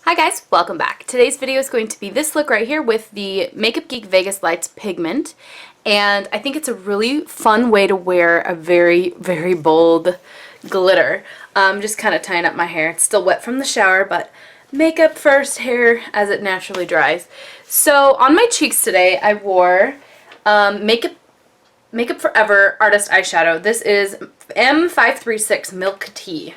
Hi guys, welcome back. Today's video is going to be this look right here with the Makeup Geek Vegas Lights Pigment. And I think it's a really fun way to wear a very, very bold glitter. Just kind of tying up my hair. It's still wet from the shower, but makeup first, hair as it naturally dries. So on my cheeks today, I wore Makeup Forever Artist Eyeshadow. This is M536 Milk Tea.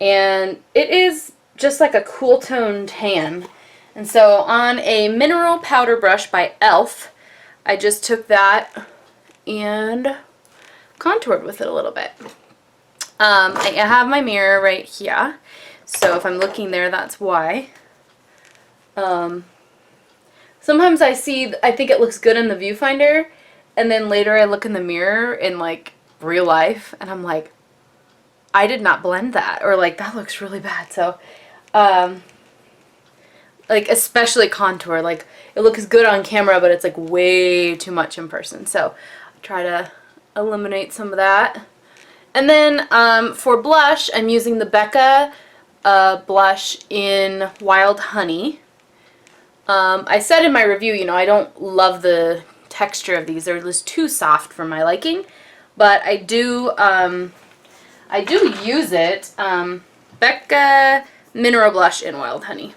And it is just like a cool tone tan. And so on a mineral powder brush by e.l.f., I just took that and contoured with it a little bit. I have my mirror right here, so if I'm looking there, that's why. Sometimes I think it looks good in the viewfinder, and then later I look in the mirror in like real life, and I'm like, I did not blend that, or like that looks really bad. So like especially contour, like it looks good on camera, but it's like way too much in person. So I try to eliminate some of that. And then for blush, I'm using the Becca blush in Wild Honey. I said in my review, you know, I don't love the texture of these. They're just too soft for my liking, but I do use it. Becca Mineral Blush in Wild Honey.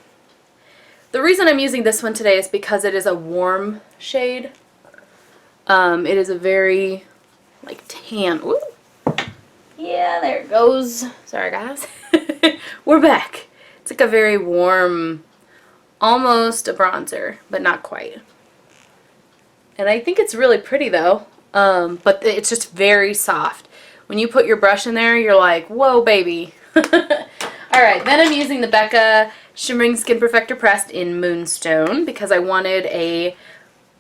The reason I'm using this one today is because it is a warm shade. It is a very, like, tan. Ooh. Yeah, there it goes. Sorry, guys. We're back. It's like a very warm, almost a bronzer, but not quite. And I think it's really pretty, though. But it's just very soft. When you put your brush in there, you're like, whoa, baby. Alright, then I'm using the Becca Shimmering Skin Perfector Pressed in Moonstone because I wanted a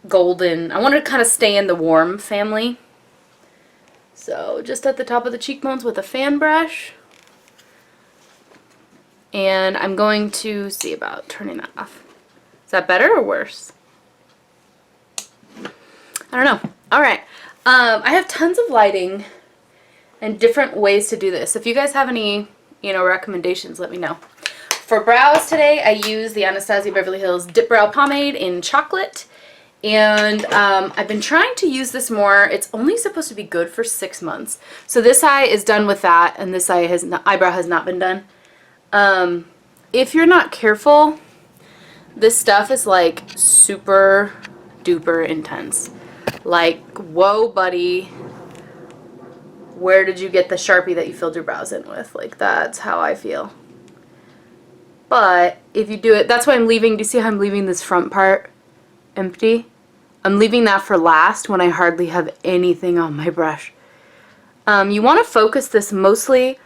golden, I wanted to kind of stay in the warm family. So just at the top of the cheekbones with a fan brush. And I'm going to see about turning that off. Is that better or worse? I don't know. Alright, I have tons of lighting and different ways to do this. If you guys have any, you know, recommendations, let me know. For brows today, I use the Anastasia Beverly Hills Dip Brow Pomade in Chocolate. And I've been trying to use this more. It's only supposed to be good for 6 months. So this eye is done with that, and this eyebrow has not been done. If you're not careful, this stuff is like super duper intense. Like, whoa, buddy. Where did you get the Sharpie that you filled your brows in with? Like, that's how I feel. But if you do it, that's why I'm leaving, do you see how I'm leaving this front part empty? I'm leaving that for last when I hardly have anything on my brush. You want to focus this mostly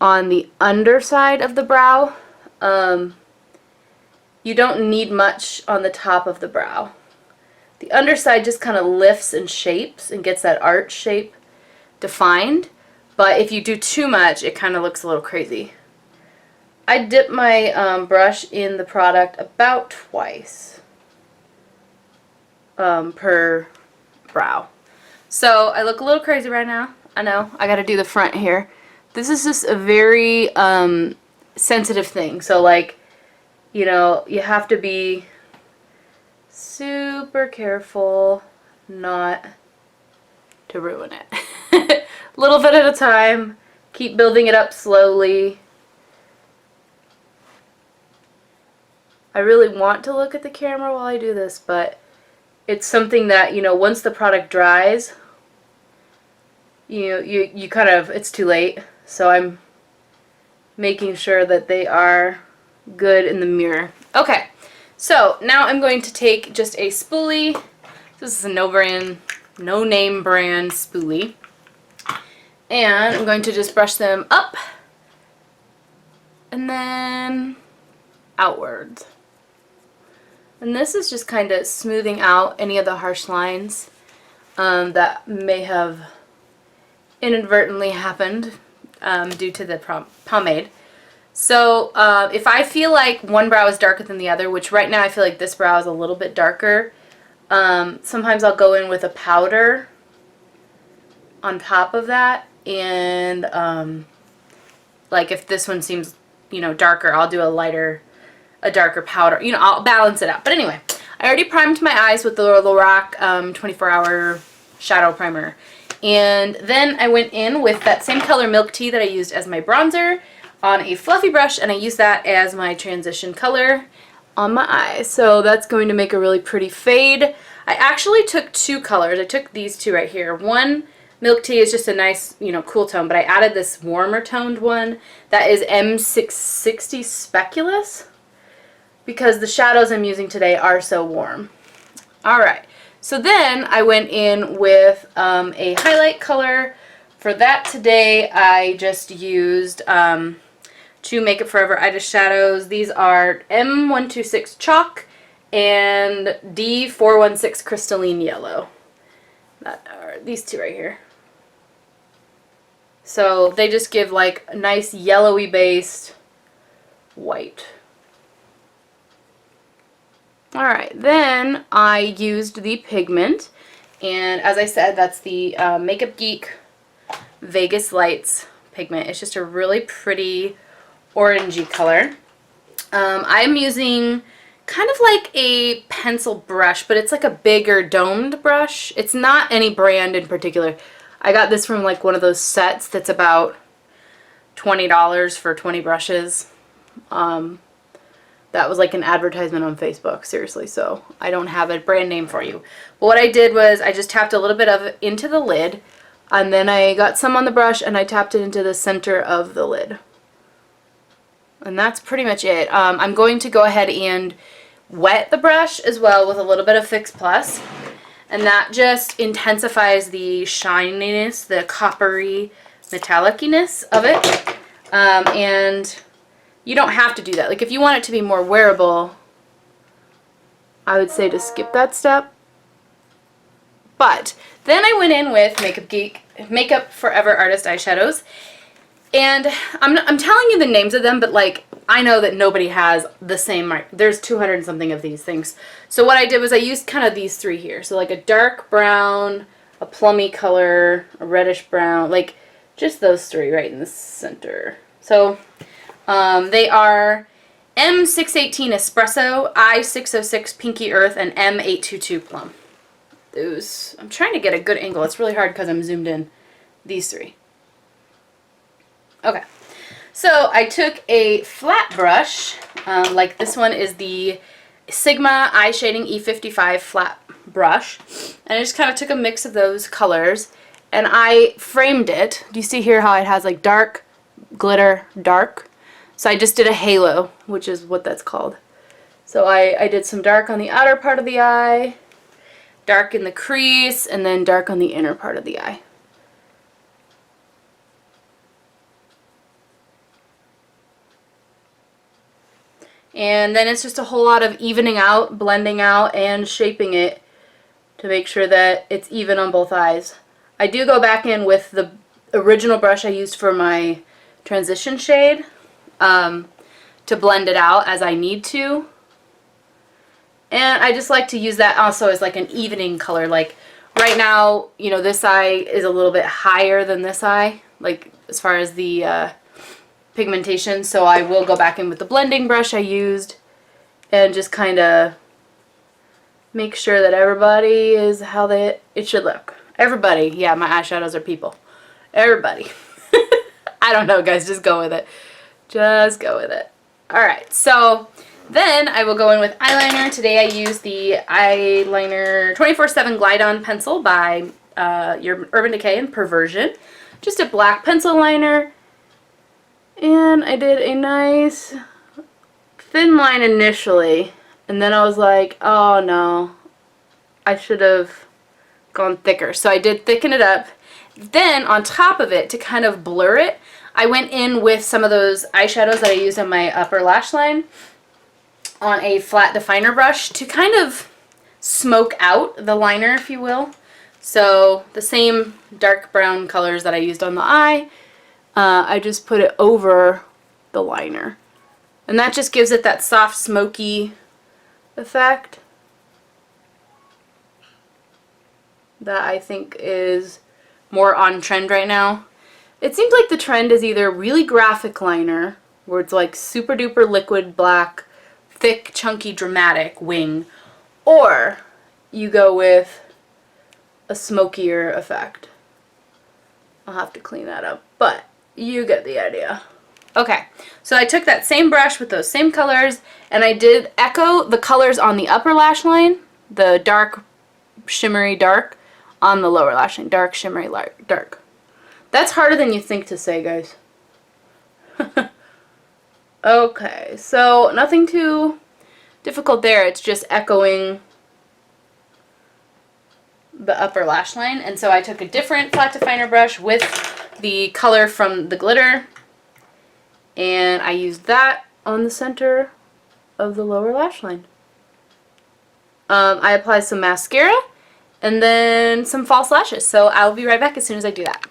on the underside of the brow. You don't need much on the top of the brow. The underside just kind of lifts and shapes and gets that arch shape defined, but if you do too much, it kind of looks a little crazy. I dip my brush in the product about twice per brow. So I look a little crazy right now. I know, I gotta do the front here. This is just a very sensitive thing, so like, you know, you have to be super careful not to ruin it. Little bit at a time. Keep building it up slowly. I really want to look at the camera while I do this, but it's something that, you know, once the product dries, you kind of, it's too late. So I'm making sure that they are good in the mirror. Okay, so now I'm going to take just a spoolie. This is a no-name brand spoolie. And I'm going to just brush them up and then outwards. And this is just kind of smoothing out any of the harsh lines that may have inadvertently happened due to the pomade. So if I feel like one brow is darker than the other, which right now I feel like this brow is a little bit darker, sometimes I'll go in with a powder on top of that, and like if this one seems you know, darker, I'll do a darker powder. You know, I'll balance it out. But anyway, I already primed my eyes with the Lorac 24-hour shadow primer. And then I went in with that same color Milk Tea that I used as my bronzer on a fluffy brush, and I used that as my transition color on my eyes. So that's going to make a really pretty fade. I actually took two colors. I took these two right here. One, Milk Tea, is just a nice, you know, cool tone, but I added this warmer toned one that is M660 Speculous because the shadows I'm using today are so warm. Alright, so then I went in with a highlight color. For that today, I just used two Make Up For Ever Eyeshadows. These are M126 Chalk and D416 Crystalline Yellow. That are these two right here. So they just give like a nice yellowy based white. Alright, then I used the Pigment, and as I said, that's the Makeup Geek Vegas Lights pigment. It's just a really pretty orangey color. I'm using kind of like a pencil brush, but it's like a bigger domed brush. It's not any brand in particular. I got this from like one of those sets that's about $20 for 20 brushes. That was like an advertisement on Facebook, seriously, so I don't have a brand name for you. But what I did was I just tapped a little bit of it into the lid, and then I got some on the brush and I tapped it into the center of the lid. And that's pretty much it. I'm going to go ahead and wet the brush as well with a little bit of Fix Plus, and that just intensifies the shininess, the coppery metallic-iness of it. And you don't have to do that. Like if you want it to be more wearable, I would say to skip that step. But then I went in with Makeup Geek Makeup Forever Artist eyeshadows, and I'm telling you the names of them, but like I know that nobody has the same. There's 200 and something of these things. So what I did was I used kind of these three here. So like a dark brown, a plummy color, a reddish brown, like just those three right in the center. So they are M618 Espresso, I606 Pinky Earth, and M822 Plum. Those, I'm trying to get a good angle. It's really hard because I'm zoomed in. These three. Okay. So I took a flat brush, like this one is the Sigma Eye Shading E55 flat brush, and I just kind of took a mix of those colors and I framed it. Do you see here how it has like dark, glitter, dark? So I just did a halo, which is what that's called. So I did some dark on the outer part of the eye, dark in the crease, and then dark on the inner part of the eye. And then it's just a whole lot of evening out, blending out, and shaping it to make sure that it's even on both eyes. I do go back in with the original brush I used for my transition shade to blend it out as I need to. And I just like to use that also as like an evening color. Like right now, you know, this eye is a little bit higher than this eye, like as far as the pigmentation, so I will go back in with the blending brush I used and just kind of make sure that everybody is how it should look. Everybody, yeah, my eyeshadows are people. Everybody. I don't know, guys, just go with it. Just go with it. Alright, so then I will go in with eyeliner. Today I use the eyeliner 24/7 Glide On pencil by your Urban Decay and Perversion. Just a black pencil liner. And I did a nice thin line initially, and then I was like, oh no, I should have gone thicker. So I did thicken it up. Then on top of it, to kind of blur it, I went in with some of those eyeshadows that I used on my upper lash line on a flat definer brush to kind of smoke out the liner, if you will. So the same dark brown colors that I used on the eye, I just put it over the liner. And that just gives it that soft, smoky effect that I think is more on trend right now. It seems like the trend is either really graphic liner, where it's like super duper liquid black, thick, chunky, dramatic wing, or you go with a smokier effect. I'll have to clean that up, but you get the idea. Okay, so I took that same brush with those same colors, and I did echo the colors on the upper lash line, the dark, shimmery dark, on the lower lash line, dark, shimmery, light, dark. That's harder than you think to say, guys. Okay, so nothing too difficult there. It's just echoing the upper lash line. And so I took a different flat definer brush with the color from the glitter, and I used that on the center of the lower lash line. I applied some mascara and then some false lashes. So I'll be right back as soon as I do that.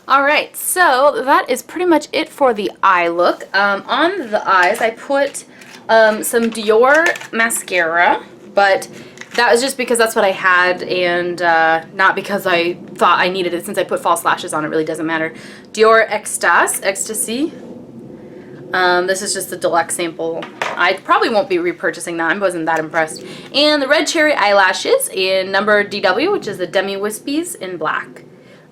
Alright, so that is pretty much it for the eye look. On the eyes, I put some Dior mascara, but that was just because that's what I had, and not because I thought I needed it. Since I put false lashes on, it really doesn't matter. Dior Extase, Ecstasy. This is just a deluxe sample. I probably won't be repurchasing that. I wasn't that impressed. And the red cherry eyelashes in number DW, which is the Demi Wispies in black.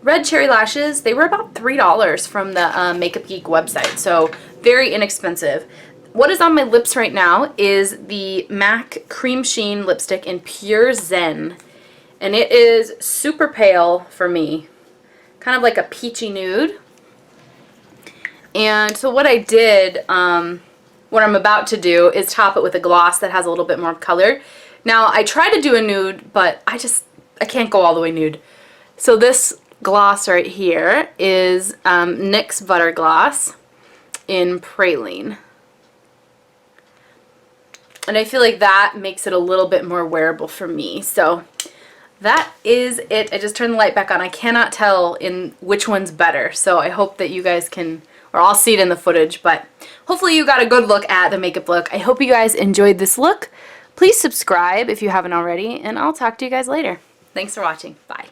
Red cherry lashes, they were about $3 from the Makeup Geek website, so very inexpensive. What is on my lips right now is the MAC Cremesheen lipstick in Pure Zen. And it is super pale for me. Kind of like a peachy nude. And so what I did, what I'm about to do, is top it with a gloss that has a little bit more color. Now, I tried to do a nude, but I can't go all the way nude. So this gloss right here is NYX Butter Gloss in Praline. And I feel like that makes it a little bit more wearable for me. So that is it. I just turned the light back on. I cannot tell in which one's better. So I hope that you guys can, or I'll see it in the footage, but hopefully you got a good look at the makeup look. I hope you guys enjoyed this look. Please subscribe if you haven't already, and I'll talk to you guys later. Thanks for watching. Bye.